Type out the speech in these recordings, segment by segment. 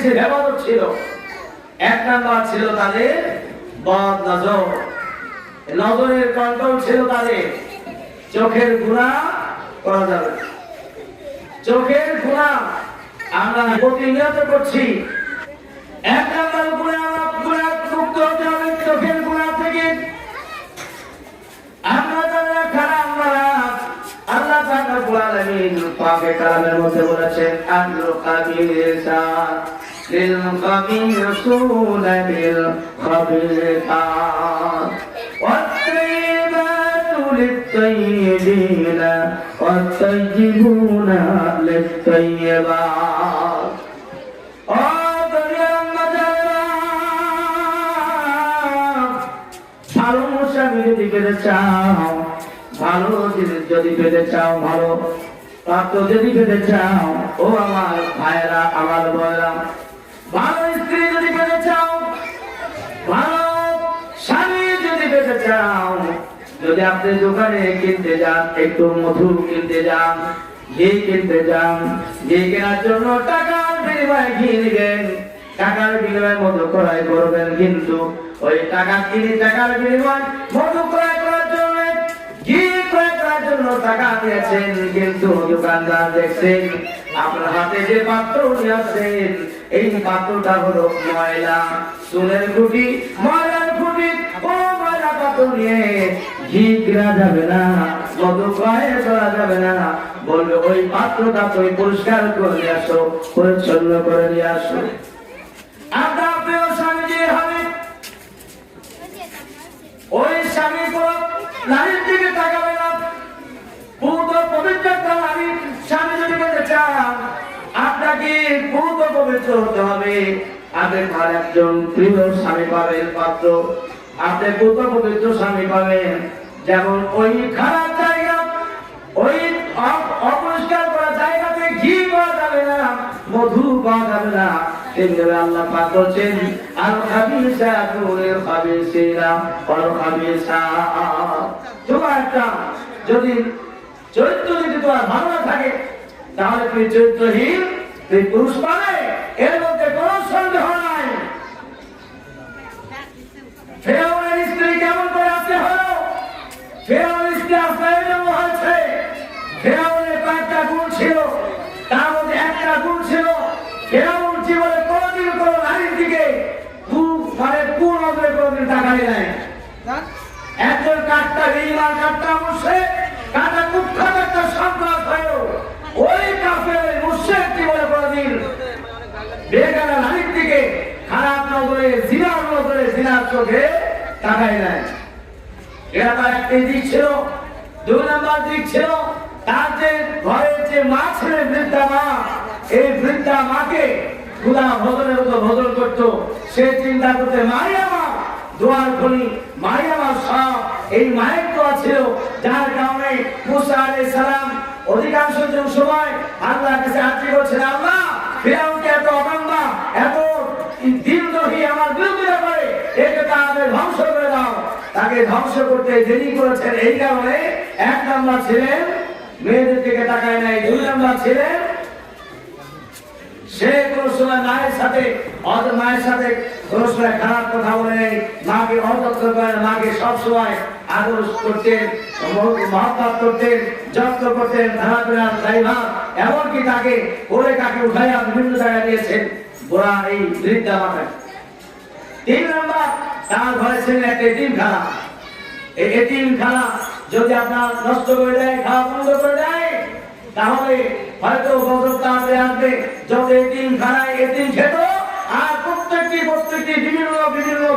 কিসের ইবাদত ছিল? এক নাম্বার ছিল তাদের বদ নজর, নজরের কন্ট্রোল ছিল তাদের। চোখের গুনাহ করা যাবে, চোখের গুনাহ আমরা প্রতিনিয়ত করছি। এক নাম্বার গুনাহ মুক্ত হতে হবে চোখের গুনাহ থেকে। আমরা যারা খারাপ মানুষ, আল্লাহ পাক রব্বুল আলামিন পাকে কালামের মধ্যে বলেছেন আনল কাবিসা লিল কাবিসুনা লিল খাবিসাত ওয়াত-তাইয়িবাতু লিত-তাইয়িবিনা ওয়াত-তাইয়িবুনা লিত-তাইয়িবাত। ভালো স্বামী যদি পেতে চাও, ভালো জিনিস যদি পেতে চাও, ভালো পাত্র যদি পেতে চাও, ও আমার ভাইরা, আমার বোনেরা, ভালো স্ত্রী যদি পেতে চাও, ভালো স্বামী যদি পেতে চাও, যদি আপনি দোকানে কিনতে যান, একটু মধু কিনতে যান, ঘি কিনতে যান, ঘি কেনার জন্য টাকার বিনিময়ে ঘি নেবেন, টাকার বিনিময়ে মধু ক্রয় করবেন, কিন্তু ওই টাকা কিনে টাকার বিনিময়ে মধু ক্রয় করার জন্য, ঘি ক্রয় করার জন্য টাকা দিয়েছেন, কিন্তু দোকানদার দেখছেন আপনার হাতে যে পাত্র নিয়ে আসছেন, এই পাত্রটা হলো ময়লা, চুলের খুঁটি, ময়লার খুঁটি, ও ময়লা পাত্র নিয়ে ঘি কেনা যাবে না, মধু ক্রয় করা যাবে না। বলবে ওই পাত্রটা তুই পরিষ্কার করে নিয়ে আসো, পরিচ্ছন্ন করে নিয়ে আসো। আপনার প্রিয় স্বামী যে হবে, ওই স্বামী কোন নারীর দিকে তাকাবে না। পুত পবিত্র একটা নারী স্বামী যদি পেতে চান, আপনাকে পুত পবিত্র হতে হবে। আপনি তার একজন প্রিয় স্বামী পাবেন, পাত্র, আপনি পুত পবিত্র স্বামী পাবেন। যেমন ওই খারাপ জায়গা, ওই অপরিষ্কার করা জায়গাতে ঘি পাওয়া যাবে না, মধু পাওয়া যাবে না। তেমনি আল্লাহ পাক বলেন আল খাবিসাতু লিল খাবিসিনা ওয়াল খাবিসাত। তোমার একটা যদি চরিত্র যদি তোমার ভালো না থাকে, তাহলে তুমি চরিত্রহীন, তুমি পুরুষ পাবে, এর মধ্যে কোনো সন্দেহ নাই। ফেরাউনের স্ত্রী কেমন করে আসতে হলো? ফেরাউনের স্ত্রী আশ্রয়ের জন্য হয়েছে। ফেরাউনের কয়েকটা গুণ ছিল, তার মধ্যে একটা গুণ ছিল, ফেরাউন জীবনে কোনদিন কোন নারীর দিকে কোন নজরে কোনদিন তাকায় নাই। একজন কাটটা বেঈমান, কাটটা মুশরিক, কাটটা কুখ্যাত একটা সন্ত্রাস হয়েও ওই কাফের মুশরিক জীবনে কোনদিন বেগানা নারীর দিকে খারাপ নজরে, জিনার নজরে, জিনার চোখে তাকায় নাই। এটা তার একটি দিক ছিল। দুই নম্বর দিক ছিল তার যে ঘরের যে মা ছিলেন, বৃদ্ধা মা, এই বৃদ্ধা মাকে খুদা ভজনের মতো ভজন করতো। সে চিন্তা করতে মারিয়ামা দোয়ার খনি, মারিয়ামা সব এই মায়ের দোয়া ছিল, যার কারণে মুসা আলাইহিস সালাম অধিকাংশ সময় আল্লাহর কাছে আরজি করছেন, আল্লাহ ফিরাউনকে এত অবান্ধা, এত দিনদ্রোহী আমার বিরুদ্ধে করে, একে তাদের ধ্বংস করে দাও। তাকে ধ্বংস করতে দেরি করেছেন এই কারণে, এক নাম্বার ছিলেন মেয়েদের দিকে তাকায় নাই, দুই নাম্বার ছিলেন সে কোন সময় মায়ের সাথে কোন সময় খারাপ কথা বলে নেই, মাকে অযত্ন করেন, মাকে সবসময় আদর করতেন, মহব্বত করতেন, যত্ন করতেন, ধারাধরা ড্রাইভার, এমনকি তাকে ওরে কাকে উঠাইয়া বিভিন্ন জায়গায় দিয়েছেন বুড়া এই বৃদ্ধা মাকে। তিন নম্বর, তার ঘরে ছিলেন একটা এতিমখানা। এই এতিমখানা যদি আপনার নষ্ট করে দেয়, খাওয়া বন্ধ করে দেয়, তাহলে হয়তো গজবটা আসবে। যত এতিমখানায় এতিম খেত, আর প্রত্যেকটি বিভিন্ন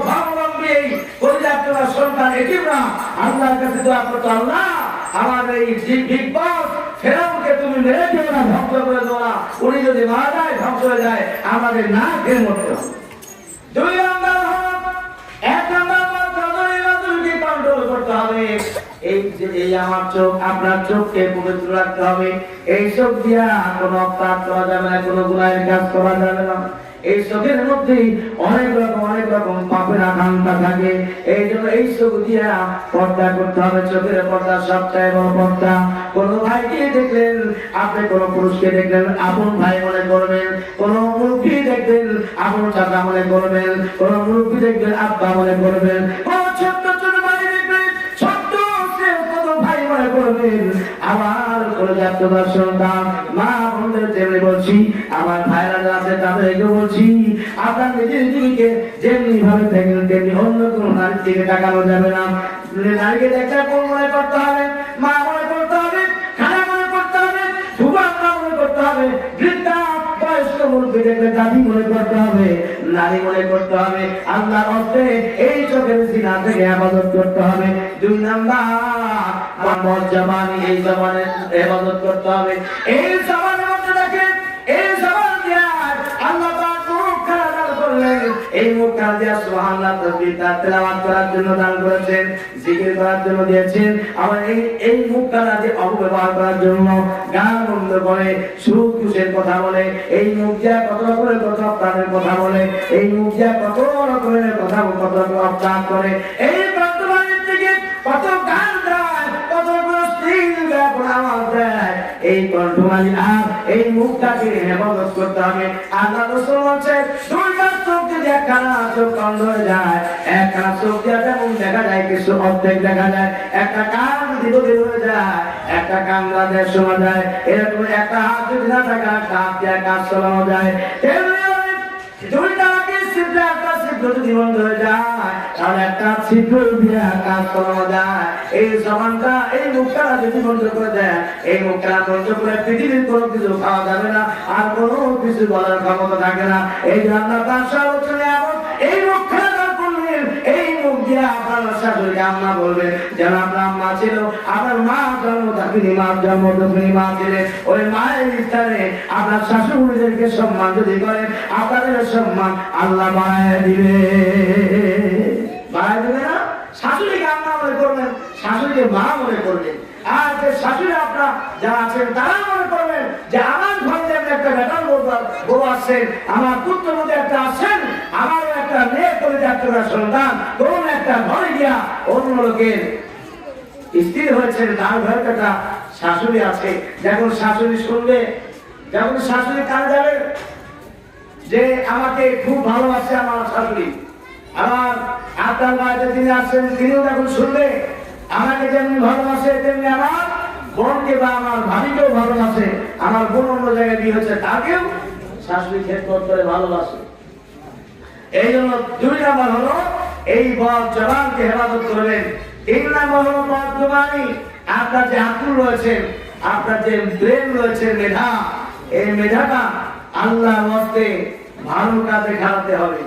ধর্মাবলম্বী এই পরিত্যক্ত সন্তান এতিমরা আল্লাহর কাছে দোয়া করতো, আল্লাহ আমাদের এই বিগ বস ফেরাউনকে তুমি মেরে দিও না, ধ্বংস করে দেবো না, উনি যদি মারা যায়, ধ্বংস হয়ে যায়, আমাদের না খেয়ে মরতে হবে। দুই নম্বর হল, এক নম্বর কন্ট্রোল করতে হবে। এই আমার চোখ, আপনার চোখকে পবিত্র রাখতে হবে। এই চোখ দিয়া কোনো অপরাধ করা যাবে না, কোনো গুনাহের কাজ করা যাবে না। এই চোখের মধ্যে অনেক রকম পাপের আকাঙ্ক্ষা থাকে। এই জন্য এই চোখ দিয়া পর্দা করতে হবে। চোখের পর্দা সবচেয়ে বড় পর্দা। কোন ভাইকে দেখলেন, আপনি কোন পুরুষকে দেখলেন আপন ভাই মনে করবেন, কোন মুরব্বী দেখবেন আপন চাচা মনে করবেন, কোন মুরব্বী দেখবেন আব্বা মনে করবেন, কোন ছোট্ট ছোট ভাই দেখবেন ছোট্ট ছোট ভাই মনে করবেন। আমার কলেজার সন্তান মা বোনদের তেমনি বলছি, আমার ভাইরা যারা আছে তাদেরকে বলছি, আপনার নিজের দিকে যেমনি ভাবে থাকেন তেমনি অন্য কোনো নারীর দিকে তাকানো যাবে না। নারীকে দেখতে কোন মনে করতে হবে, মা মনে করতে হবে, খানা মনে করতে হবে, ভুবা মনে করতে হবে, বৃদ্ধা বয়স্ক মুরব্বী দেখলে দাদি মনে করতে হবে, নারী মনে করতে হবে। আল্লাহর হস্তে এই চোখের জিনা থেকে ইবাদত করতে হবে। 2 নাম্বার জবানি, এই জবানের ইবাদত করতে হবে। এই জবানের মধ্যে দেখেন, এই জবান দিয়া আল্লাহ পাক মুখ খানা দান করলেন। এই মুখ খানা দিয়া সুবহানাল্লাহ তাসবিহ তেলাওয়াত করার জন্য দান করেছেন, জিকির করার জন্য দিয়েছেন। আবার এই মুখ খানা দিয়ে অপব্যবহার করার জন্য গান বন্ধ করে সুদ ঘুষের কথা বলে, এই মুখ দিয়া কত রকমের কথা প্রাণের কথা বলে, এই মুখ দিয়া কত রকমের কথা কত রকম অপরাধ করে, এই বর্তমানের থেকে কত গান দেয়, কত আওয়াজ দেয়। এই কণ্ঠমালী আর এই মুখটাকে হেফাজত করতে হবে। আল্লাহ রাসূল বলেছেন, 2টা চোখ যদি একখানা চোখ বন্ধ হয়ে যায়, একখানা চোখ দিয়ে যেমন দেখা যায় কিছু অর্ধেক দেখা যায়, একটা কান যদি বধির হয়ে যায়, একটা কান রাতের শোনা যায়, এরকম একটা হাত যদি না থাকে একটা হাত দিয়ে কাজ চালানো যায়। দুইটাকে ছিদ্র, একটা ছিদ্র যদি বন্ধ হয়ে যায় তাহলে একটা ছিদ্র দিয়ে কাজ চালানো যায়। এই জবানটা, এই মুখটা যদি বন্ধ করে দেয়, এই মুখটা বন্ধ করে পৃথিবীর কোনো কিছু খাওয়া যাবে না, আর কোনো কিছু বলার ক্ষমতা থাকে না। এই যে আল্লাহ বাদশাহ বলছেন এমন এই মুখটা করলেন, এই মুখ দিয়ে আপনার শাশুড়িকে আম্মা বলবেন, যেন আপনার আম্মা ছিল, আপনার মা জন্ম দাকিনী মা জন্ম দাকিনী মা ছিলেন, ওই মায়ের স্থানে আপনার শাশুড়িদেরকে সম্মান যদি করেন, আপনাদের সম্মান আল্লাহ বাড়ায় দিবে। বাড়ায় দিবে না? শাশুড়িকে আম্মা মনে করবেন, শাশুড়িকে মা মনে করবেন। আর যে শাশুড়ি আপনার যারা আছেন তারা মনে করবেন যে আমার ঘরে একটা বেটার বউ আছেন, আমার পুত্র মধ্যে একটা আছেন, আমারও একটা মেয়ে করে যাচ্ছে সন্তান, কোন একটা ঘরে গিয়া অন্য লোকের স্ত্রী হয়েছেন, তার ঘরে একটা শাশুড়ি আছে। যখন শাশুড়ি শুনবে, যখন শাশুড়ি কানে যাবে যে আমাকে খুব ভালোবাসে আমার শাশুড়ি, আমার আপনার বাড়িতে তিনি আসছেন, তিনিও যখন শুনবে আমাকে যেমনি ভালোবাসে তেমনি আমার বোনকে বা আমার ভাবিকেও ভালোবাসে, আমার বোন অন্য জায়গায় বিয়ে হচ্ছে তাকেও শাশুড়ি খেদমত করে ভালোবাসে। এই জন্য 2 নাম্বার হলো এই জবানকে হেফাজত করবেন। 3 নাম্বার হলো বর্তমানে আপনার যে আকুল রয়েছে, আপনার যে ব্রেন রয়েছে, মেধা, এই মেধাটা আল্লাহর হস্তে ভালো কাজে খাটাতে হবে।